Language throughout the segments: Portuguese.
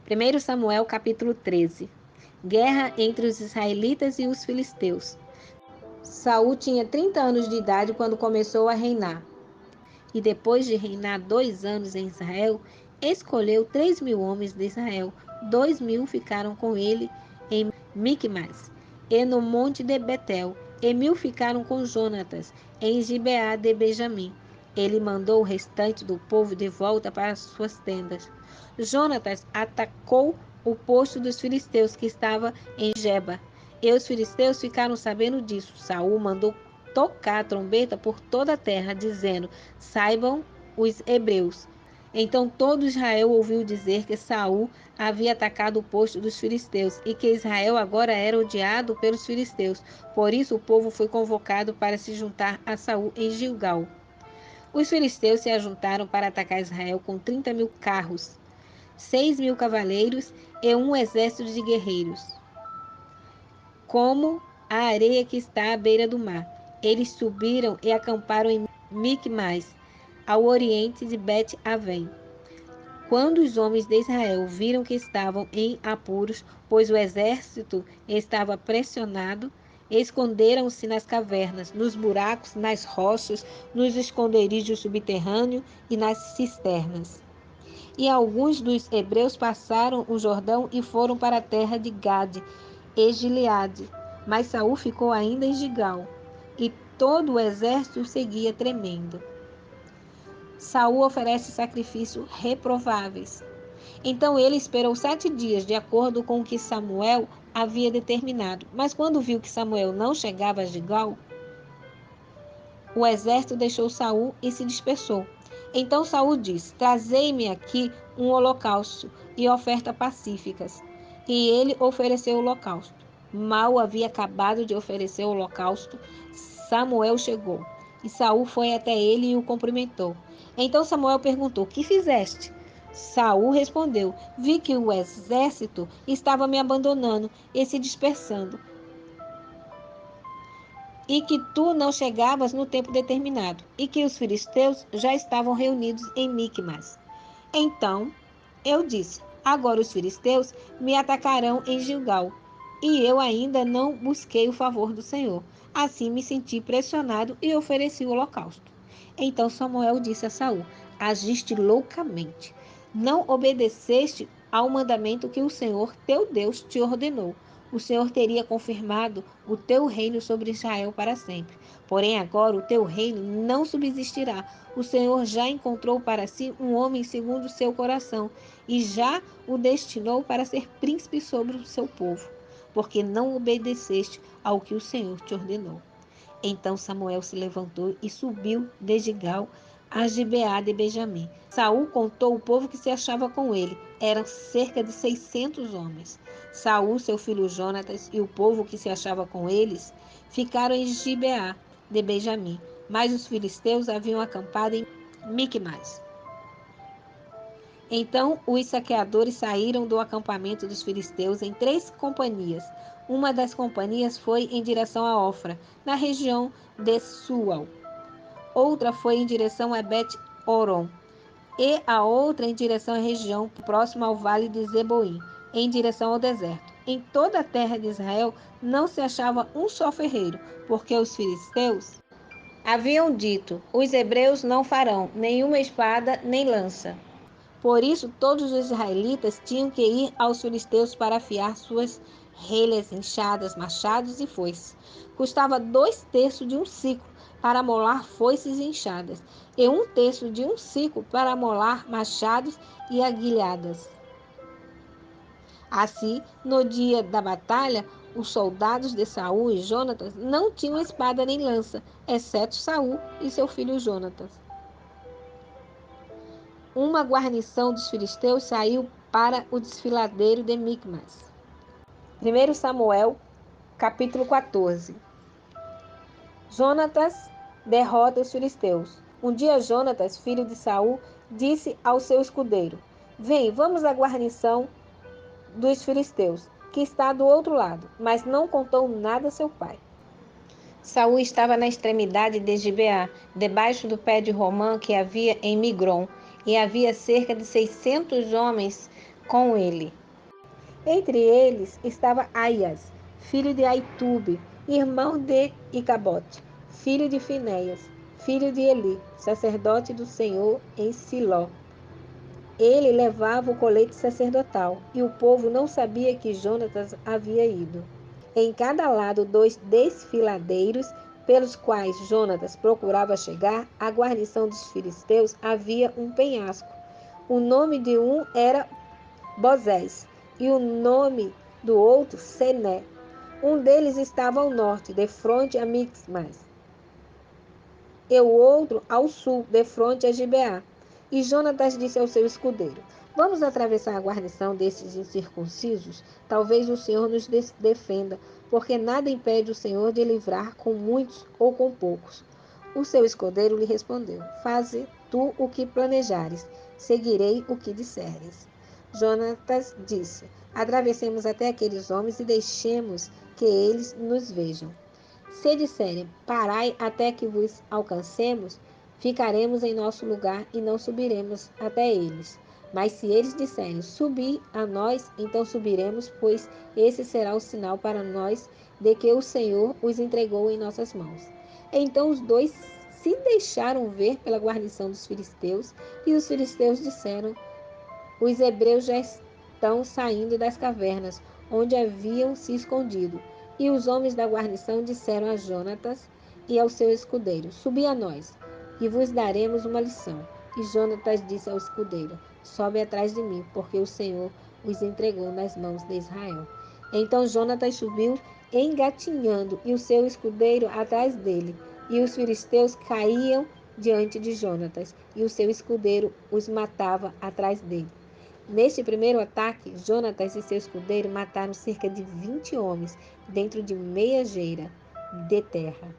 1 Samuel capítulo 13. Guerra entre os israelitas e os filisteus. Saul tinha 30 anos de idade quando começou a reinar. E depois de reinar 2 anos em Israel, escolheu 3.000 homens de Israel. 2.000 ficaram com ele em Micmas e no monte de Betel, e 1.000 ficaram com Jonatas em Gibeá de Benjamim. Ele mandou o restante do povo de volta para suas tendas. Jonatas atacou o posto dos filisteus que estava em Geba, e os filisteus ficaram sabendo disso. Saul mandou tocar a trombeta por toda a terra, dizendo: saibam os hebreus. Então todo Israel ouviu dizer que Saul havia atacado o posto dos filisteus e que Israel agora era odiado pelos filisteus. Por isso o povo foi convocado para se juntar a Saul em Gilgal. Os filisteus se ajuntaram para atacar Israel com 30.000 carros, 6.000 cavaleiros e um exército de guerreiros, como a areia que está à beira do mar. Eles subiram e acamparam em Micmas, ao oriente de Bet-Aven. Quando os homens de Israel viram que estavam em apuros, pois o exército estava pressionado, esconderam-se nas cavernas, nos buracos, nas rochas, nos esconderijos subterrâneos e nas cisternas. E alguns dos hebreus passaram o Jordão e foram para a terra de Gade e Gileade. Mas Saul ficou ainda em Gilgal, e todo o exército o seguia tremendo. Saul oferece sacrifícios reprováveis. Então ele esperou 7 dias, de acordo com o que Samuel havia determinado. Mas quando viu que Samuel não chegava a Gilgal, o exército deixou Saul e se dispersou. Então Saul disse: trazei-me aqui um holocausto e ofertas pacíficas. E ele ofereceu o holocausto. Mal havia acabado de oferecer o holocausto, Samuel chegou. E Saul foi até ele e o cumprimentou. Então Samuel perguntou: que fizeste? Saul respondeu: vi que o exército estava me abandonando e se dispersando, e que tu não chegavas no tempo determinado, e que os filisteus já estavam reunidos em Micmas. Então eu disse: agora os filisteus me atacarão em Gilgal, e eu ainda não busquei o favor do Senhor. Assim me senti pressionado e ofereci o holocausto. Então Samuel disse a Saul: agiste loucamente. Não obedeceste ao mandamento que o Senhor teu Deus te ordenou. O Senhor teria confirmado o teu reino sobre Israel para sempre. Porém agora o teu reino não subsistirá. O Senhor já encontrou para si um homem segundo o seu coração e já o destinou para ser príncipe sobre o seu povo, porque não obedeceste ao que o Senhor te ordenou. Então Samuel se levantou e subiu de Gilgal a Gibeá de Benjamim. Saul contou o povo que se achava com ele. Eram cerca de 600 homens. Saul, seu filho Jonatas e o povo que se achava com eles ficaram em Gibeá de Benjamim, mas os filisteus haviam acampado em Micmas. Então os saqueadores saíram do acampamento dos filisteus em 3 companhias. Uma das companhias foi em direção a Ofra, na região de Sual. Outra foi em direção a Bet-Horon, e a outra em direção à região próxima ao vale de Zeboim, em direção ao deserto. Em toda a terra de Israel não se achava um só ferreiro, porque os filisteus haviam dito: os hebreus não farão nenhuma espada nem lança. Por isso, todos os israelitas tinham que ir aos filisteus para afiar suas relhas, enxadas, machados e foices. Custava 2/3 de um ciclo para amolar foices e enxadas, e 1/3 de um ciclo para amolar machados e aguilhadas. Assim, no dia da batalha, os soldados de Saul e Jonatas não tinham espada nem lança, exceto Saul e seu filho Jonatas. Uma guarnição dos filisteus saiu para o desfiladeiro de Micmas. 1 Samuel, capítulo 14. Jonatas derrota os filisteus. Um dia Jonatas, filho de Saul, disse ao seu escudeiro: vem, vamos à guarnição dos filisteus, que está do outro lado. Mas não contou nada a seu pai. Saul estava na extremidade de Gibeá, debaixo do pé de romã que havia em Migron, e havia cerca de 600 homens com ele. Entre eles estava Aias, filho de Aitube, irmão de Icabote, filho de Finéias, filho de Eli, sacerdote do Senhor em Siló. Ele levava o colete sacerdotal, e o povo não sabia que Jonatas havia ido. Em cada lado dos desfiladeiros pelos quais Jonatas procurava chegar à guarnição dos filisteus havia um penhasco. O nome de um era Bozés, e o nome do outro Sené. Um deles estava ao norte, defronte a Mixmas, e o outro ao sul, defronte a Gibeá. E Jonatas disse ao seu escudeiro: Vamos atravessar a guarnição desses incircuncisos? Talvez o Senhor nos defenda, porque nada impede o Senhor de livrar com muitos ou com poucos. O seu escudeiro lhe respondeu: Faze tu o que planejares, seguirei o que disseres. Jonatas disse: Atravessemos até aqueles homens e deixemos que eles nos vejam. Se disserem, parai até que vos alcancemos, ficaremos em nosso lugar e não subiremos até eles. Mas se eles disserem, subi a nós, então subiremos, pois esse será o sinal para nós de que o Senhor os entregou em nossas mãos. Então os dois se deixaram ver pela guarnição dos filisteus, e os filisteus disseram, os hebreus já estão saindo das cavernas, onde haviam se escondido. E os homens da guarnição disseram a Jonatas e ao seu escudeiro: Subi a nós, e vos daremos uma lição. E Jonatas disse ao escudeiro: Sobe atrás de mim, porque o Senhor os entregou nas mãos de Israel. Então Jonatas subiu engatinhando, e o seu escudeiro atrás dele. E os filisteus caíam diante de Jonatas, e o seu escudeiro os matava atrás dele. Neste primeiro ataque, Jonatas e seu escudeiro mataram cerca de 20 homens dentro de meia geira de terra.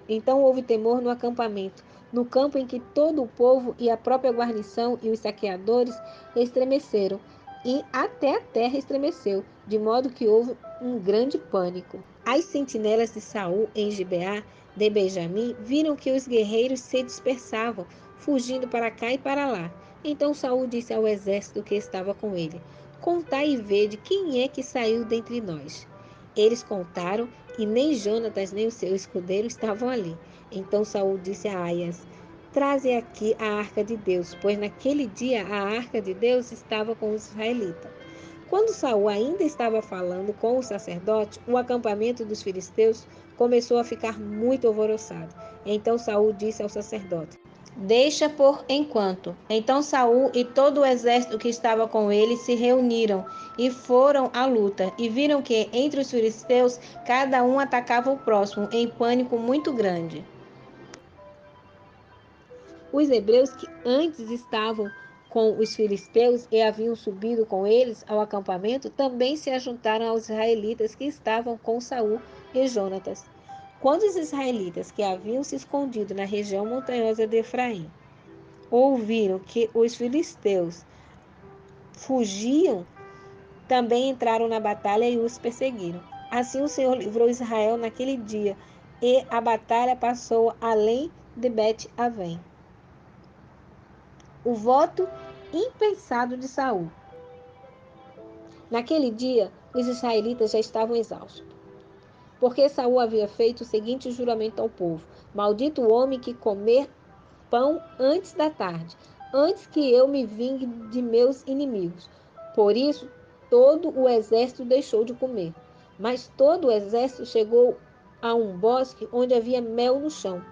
Então houve temor no acampamento, no campo em que todo o povo e a própria guarnição e os saqueadores estremeceram, e até a terra estremeceu, de modo que houve um grande pânico. As sentinelas de Saul em Gibeá de Benjamim viram que os guerreiros se dispersavam, fugindo para cá e para lá. Então Saul disse ao exército que estava com ele: Contai e vede quem é que saiu dentre nós. Eles contaram, e nem Jonatas nem o seu escudeiro estavam ali. Então Saul disse a Aias: Traze aqui a arca de Deus, pois naquele dia a arca de Deus estava com os israelitas. Quando Saul ainda estava falando com o sacerdote, o acampamento dos filisteus começou a ficar muito alvoroçado. Então Saul disse ao sacerdote: Deixa por enquanto. Então Saul e todo o exército que estava com ele se reuniram e foram à luta, e viram que entre os filisteus cada um atacava o próximo em pânico muito grande. Os hebreus que antes estavam com os filisteus e haviam subido com eles ao acampamento também se ajuntaram aos israelitas que estavam com Saul e Jonatas. Quando os israelitas que haviam se escondido na região montanhosa de Efraim ouviram que os filisteus fugiam, também entraram na batalha e os perseguiram. Assim o Senhor livrou Israel naquele dia, e a batalha passou além de Bet-Avém. O voto impensado de Saul. Naquele dia, os israelitas já estavam exaustos, porque Saul havia feito o seguinte juramento ao povo: Maldito o homem que comer pão antes da tarde, antes que eu me vingue de meus inimigos. Por isso, todo o exército deixou de comer. Mas todo o exército chegou a um bosque onde havia mel no chão.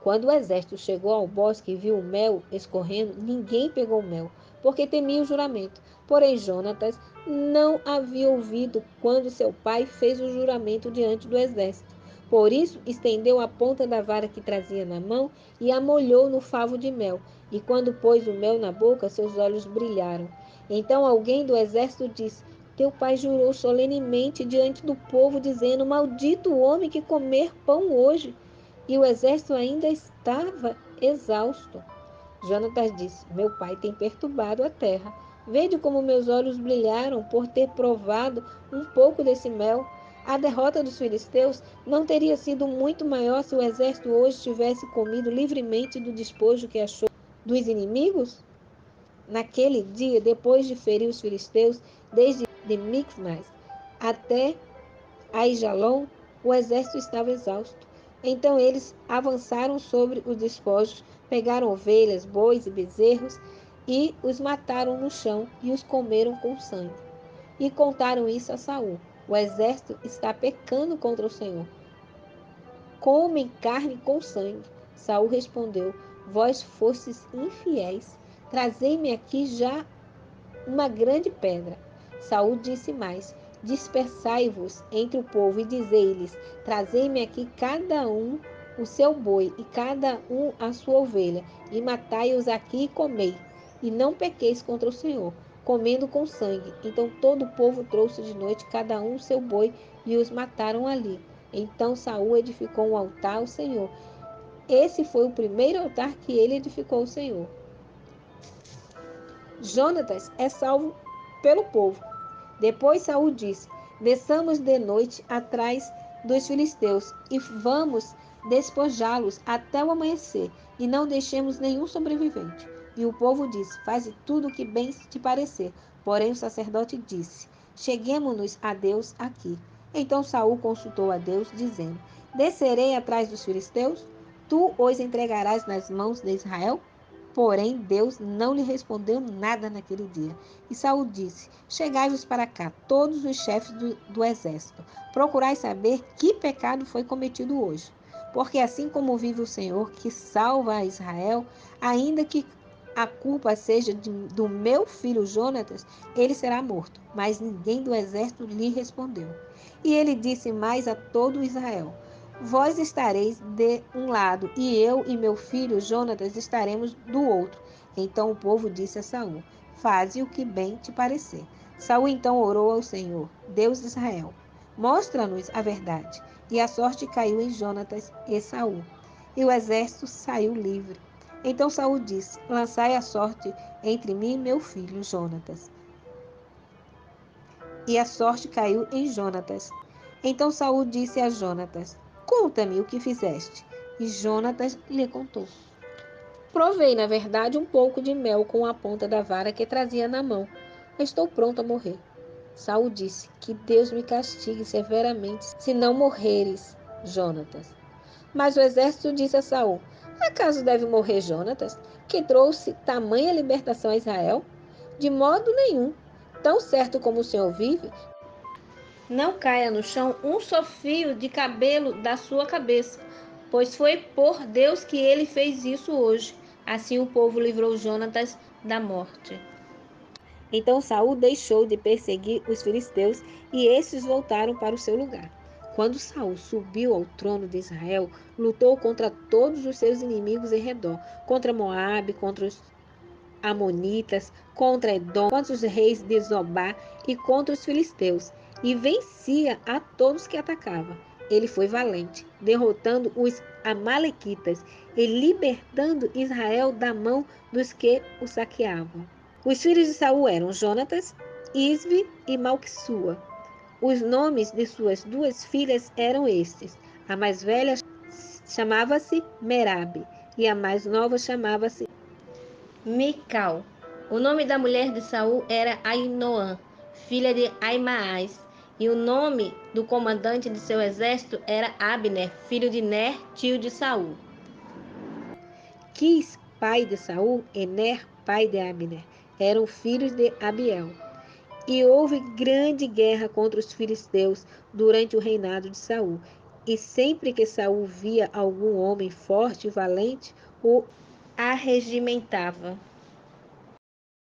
Quando o exército chegou ao bosque e viu o mel escorrendo, ninguém pegou o mel, porque temia o juramento. Porém, Jonatas não havia ouvido quando seu pai fez o juramento diante do exército. Por isso, estendeu a ponta da vara que trazia na mão e a molhou no favo de mel. E quando pôs o mel na boca, seus olhos brilharam. Então alguém do exército disse: Teu pai jurou solenemente diante do povo, dizendo: Maldito o homem que comer pão hoje. E o exército ainda estava exausto. Jonatas disse: Meu pai tem perturbado a terra. Vede como meus olhos brilharam por ter provado um pouco desse mel. A derrota dos filisteus não teria sido muito maior se o exército hoje tivesse comido livremente do despojo que achou dos inimigos? Naquele dia, depois de ferir os filisteus, desde de Micmas até Aijalon, o exército estava exausto. Então eles avançaram sobre os despojos, pegaram ovelhas, bois e bezerros e os mataram no chão e os comeram com sangue. E contaram isso a Saul. O exército está pecando contra o Senhor. Comem carne com sangue. Saul respondeu: Vós fostes infiéis. Trazei-me aqui já uma grande pedra. Saul disse mais: Dispersai-vos entre o povo e dizei-lhes: Trazei-me aqui cada um o seu boi e cada um a sua ovelha, e matai-os aqui e comei. E não pequeis contra o Senhor, comendo com sangue. Então todo o povo trouxe de noite cada um o seu boi e os mataram ali. Então Saul edificou um altar ao Senhor. Esse foi o primeiro altar que ele edificou ao Senhor. Jonatas é salvo pelo povo. Depois Saul disse: Desçamos de noite atrás dos filisteus e vamos despojá-los até o amanhecer, e não deixemos nenhum sobrevivente. E o povo disse: Faze tudo o que bem te parecer. Porém o sacerdote disse: Cheguemo-nos a Deus aqui. Então Saul consultou a Deus, dizendo: Descerei atrás dos filisteus? Tu os entregarás nas mãos de Israel? Porém, Deus não lhe respondeu nada naquele dia. E Saul disse: Chegai-vos para cá, todos os chefes do exército. Procurai saber que pecado foi cometido hoje. Porque assim como vive o Senhor, que salva a Israel, ainda que a culpa seja do meu filho Jonatas, ele será morto. Mas ninguém do exército lhe respondeu. E ele disse mais a todo Israel: Vós estareis de um lado, e eu e meu filho Jonatas estaremos do outro. Então o povo disse a Saul: Faze o que bem te parecer. Saul então orou ao Senhor, Deus de Israel: Mostra-nos a verdade. E a sorte caiu em Jonatas e Saul. E o exército saiu livre. Então Saul disse: Lançai a sorte entre mim e meu filho Jonatas. E a sorte caiu em Jonatas. Então Saul disse a Jonatas: Conta-me o que fizeste. E Jonatas lhe contou. Provei, na verdade, um pouco de mel com a ponta da vara que trazia na mão. Estou pronto a morrer. Saul disse: Que Deus me castigue severamente se não morreres, Jonatas. Mas o exército disse a Saul: Acaso deve morrer Jonatas, que trouxe tamanha libertação a Israel? De modo nenhum. Tão certo como o Senhor vive, não caia no chão um só fio de cabelo da sua cabeça, pois foi por Deus que ele fez isso hoje. Assim o povo livrou Jonatas da morte. Então Saul deixou de perseguir os filisteus e estes voltaram para o seu lugar. Quando Saul subiu ao trono de Israel, lutou contra todos os seus inimigos em redor, contra Moabe, contra os amonitas, contra Edom, contra os reis de Zobá e contra os filisteus, e vencia a todos que atacava. Ele foi valente, derrotando os amalequitas e libertando Israel da mão dos que o saqueavam. Os filhos de Saul eram Jonatas, Isbi e Malquissua. Os nomes de suas duas filhas eram estes: a mais velha chamava-se Merabe e a mais nova chamava-se Mical. O nome da mulher de Saul era Ainoã, filha de Aimaas, e o nome do comandante de seu exército era Abner, filho de Ner, tio de Saul. Quis, pai de Saul, e Ner, pai de Abner, eram filhos de Abiel. E houve grande guerra contra os filisteus durante o reinado de Saul. E sempre que Saul via algum homem forte e valente, o arregimentava.